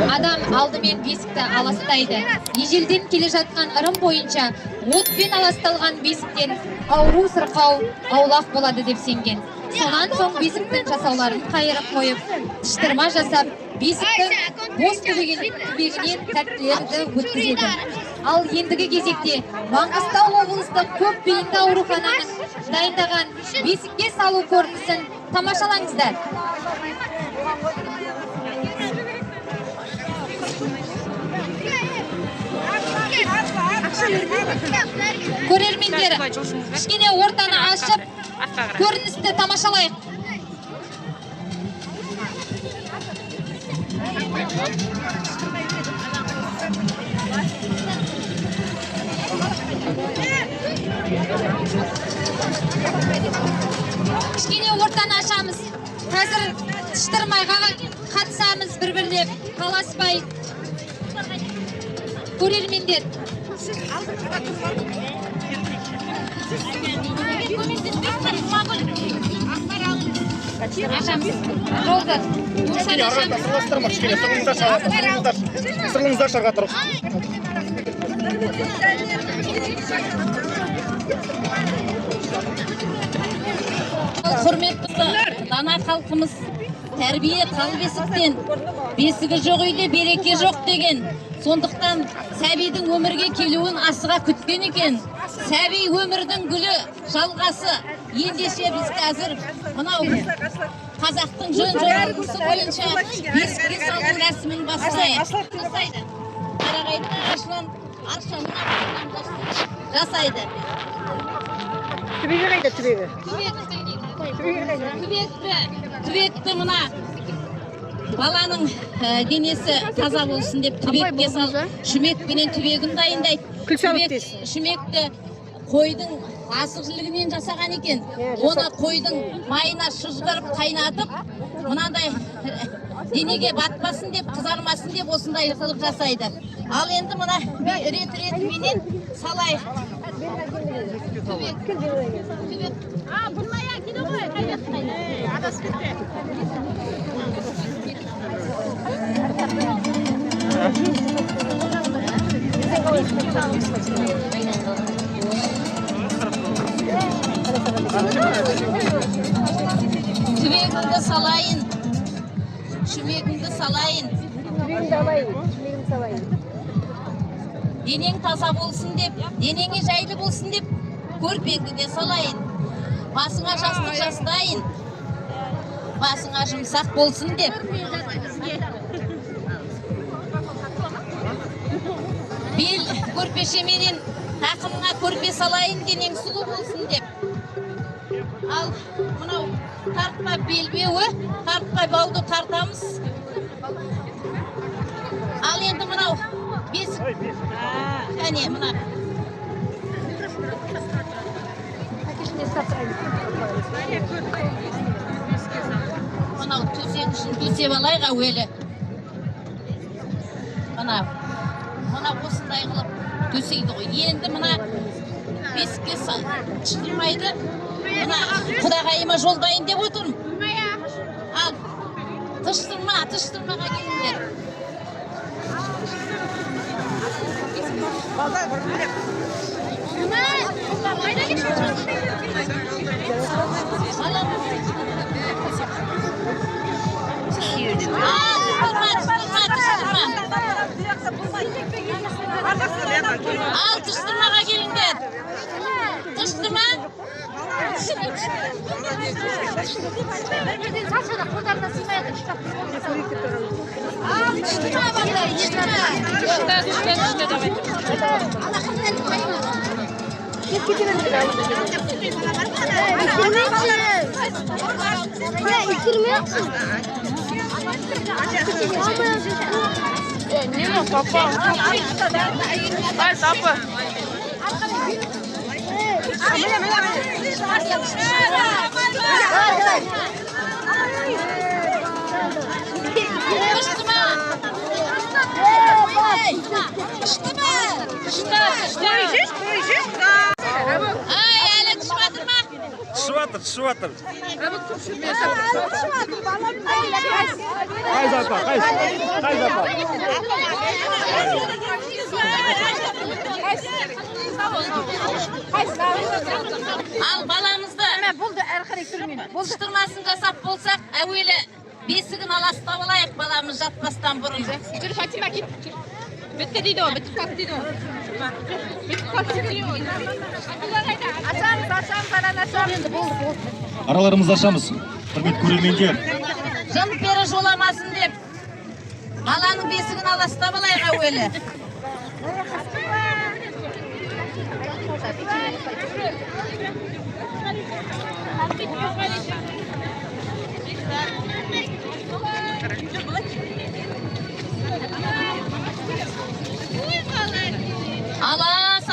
Адам алдымен бесікті аластайды. Ежелден келе жатқан ырым бойынша отпен аласталған бесіктен ауру сырқау аулақ болады деп сенген. Сонан соң бесіктің жасауларын қайырып қойып, тыштырма жасап, бесіктің бос түбегінен тәттілерді өткізеді. Ал ендігі кезекте Маңғыстау облыстық көп бейінді аурухананың дайындаған бесікке салу көрінісін тамашалаңыздар. Көрермендер, кішкене ортаны ашып, көріністі тамашалайық. Кішкене ортаны ашамыз. Қазір тыштырмайға қатысамыз бір-бірлеп, таласпай. Көрермендер. Ашамыз. Жолды. Сырыңыздар шарға тұрып. Құрметті дана халқымыз, тәрбие тал бесіктен, бесігі жоқ үйде береке жоқ деген. Сондықтан сәбидің өмірге келуін асыға күткен екен. Сәби өмірдің гүлі, жалғасы. Ендеше біз қазір мынау қазақтың жөн-жоралғысы бойынша бесікке салу рәсімін бастайды. Қарағайдың ашынан аршанын жасайды. Түбегі қайда түбегі? Түбекті мына баланың денесі таза болсын деп түбекке салып, шүмекпенен түбегін дайындайды. Шүмекті қойдың асық жілігінен жасаған екен. Оны қойдың майына шыжғырып қайнатып, мынандай денеге батпасын деп, қызармасын деп осындай қылып жасайды. Ал енді мына рет-ретіменен салайық. Бұлмай әкеді ғой, қайдасы қайда. Адас кетті. Түбегіңді салайын, шүмегіңді салайын. Түбегімді салайын. Денең таза болсын деп, денеңе жайлы болсын деп, көрпеңді де салайын. Басыңа жастық жастайын, басыңа жұмсақ болсын деп. Бел көрпешеменен тақымыңа көрпе салайын, денең сұлу болсын деп. Ал мынау тартпа белбеуі, тартпай бауды тартамыз. Ал енді мынау бесік. Әне, мына. Мынау төсек үшін төсеп алайық әуелі. Мына осындай қылып төсейді ғой. Енді мына бесікке шықтырмайды. Құдағайыма жолдайын деп отырмын. Ал, тыштырмаға келіңдер. Ал, тыштырмаға келіңдер. Тыштырма. Ne var papa? Ay sapı. жатыр, түсіп жатыр. Қайыз апа, қайыз апа. Ал баламызды бұлыстырмасын жасап болсақ, әуелі бесігін аластап алайық, баламыз жатпастан бұрын. Жүр, Фатима, кет. Бітті дейді о, бітіп қалды дейді о. Бітіп қалды дейді о. Ашамыз, ананы ашамыз. Араларымызды ашамыз. Құрметті көрермендер. Жын пері жоламасын деп, баланың бесігін аластап алайық әуелі.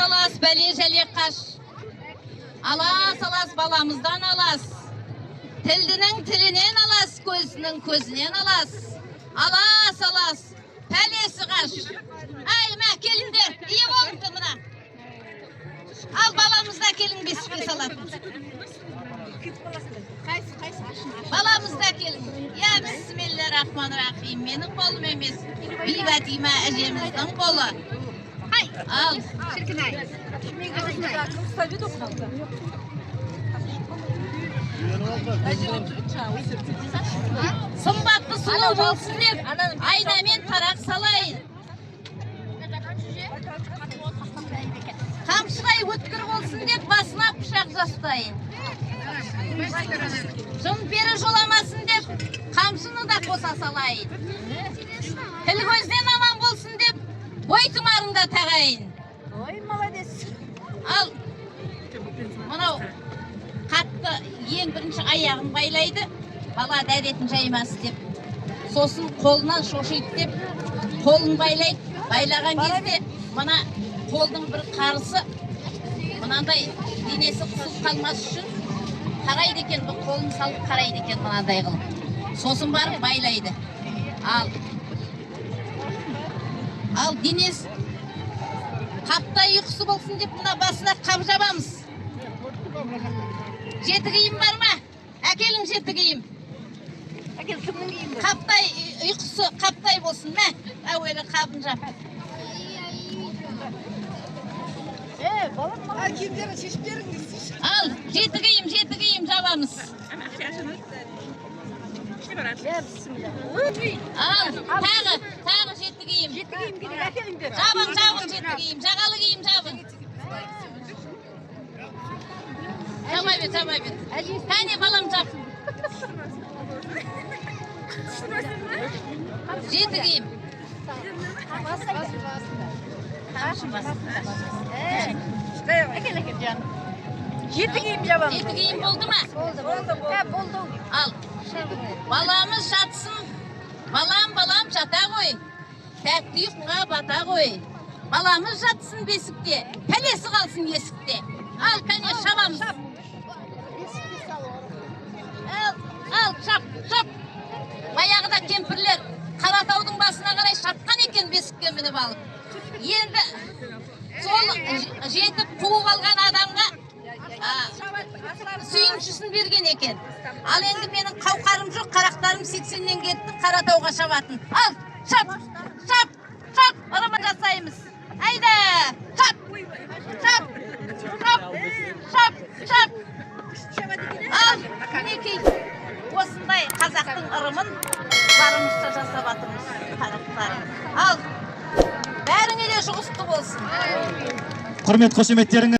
Алас бәле жәле қаш. Алас баламыздан алас. Тілдінің тілінен алас, көзінің көзінен алас. Алас пәлесі қаш. Ай, мә, келіндер, ие болыңды мұна. Ал баламызда келін бесікке салатын. Баламызда келін. Я, бисмиллахиррахманиррахим. Менің қолым емес. Бибатима әжеміздің қолы. Ал. Сымбатты сұлу болсын деп, айнамен тарақ салайын. Қамшылай өткір болсын деп, басына пышақ жастайын. Жын пері жоламасын деп, қамшыны да қоса салайын. Тіл көзден аман болсын деп, бой тұмарында тағайын. Ой, молодец. Ал, мынау қатты ең бірінші аяғын байлайды, бала дәретін жаймасы деп. Сосын қолынан шошиды деп, қолын байлайды. Байлаған кезде, мына қолдың бір қарысы, мынандай денесі қысылып қалмас үшін, қарайды екен, бұл қолын салып қарайды екен мынандай қылып. Сосын барып байлайды. Ал денес қаптай ұйқысы болсын деп, мына басына қап жабамыз. Жеті киім бар ма? Әкелің жеті киім. Әкел, кімнің киім бар? Қаптай ұйқысы қаптай болсын, мә, әуелі қабын жап. Балам, киімдерін шешіп беріңіз. Ал, жеті киім жабамыз. Ал, тағы жеті киім. Жеті киім керек, әкеліңдер. Жабын жеті киім, жағалы киім жабын. Жабай бет. Кәне балам жап. Жеті киім. Әкел, жан. Жеті киім жабамыз. Жеті киім болды ма? Болды. Ал, баламыз жатсын. Балам жата ғой. Тәтті ұйқыға бата ғой. Баламыз жатсын бесікте, пәлесі қалсын есікте. Ал, кәне шабамыз. Ал, шап. Баяғыда кемпірлер Қаратаудың басына қарай шапқан екен бесікке мініп алып. Енді сол жетіп қуып алған адамға сүйіншісін берген екен. Ал енді менің қауқарым жоқ, қарақтарым 80-нен кетті, Қаратауға шабатын. Ал, шап, ұрымын жасаймыз. Айда, шап. Ал, мінекей, осындай қазақтың ырымын барымызша жасап атырмыз, қарақтарым. Ал, бәріңе де жұғысты болсын. Құрмет қошеметтеріңіз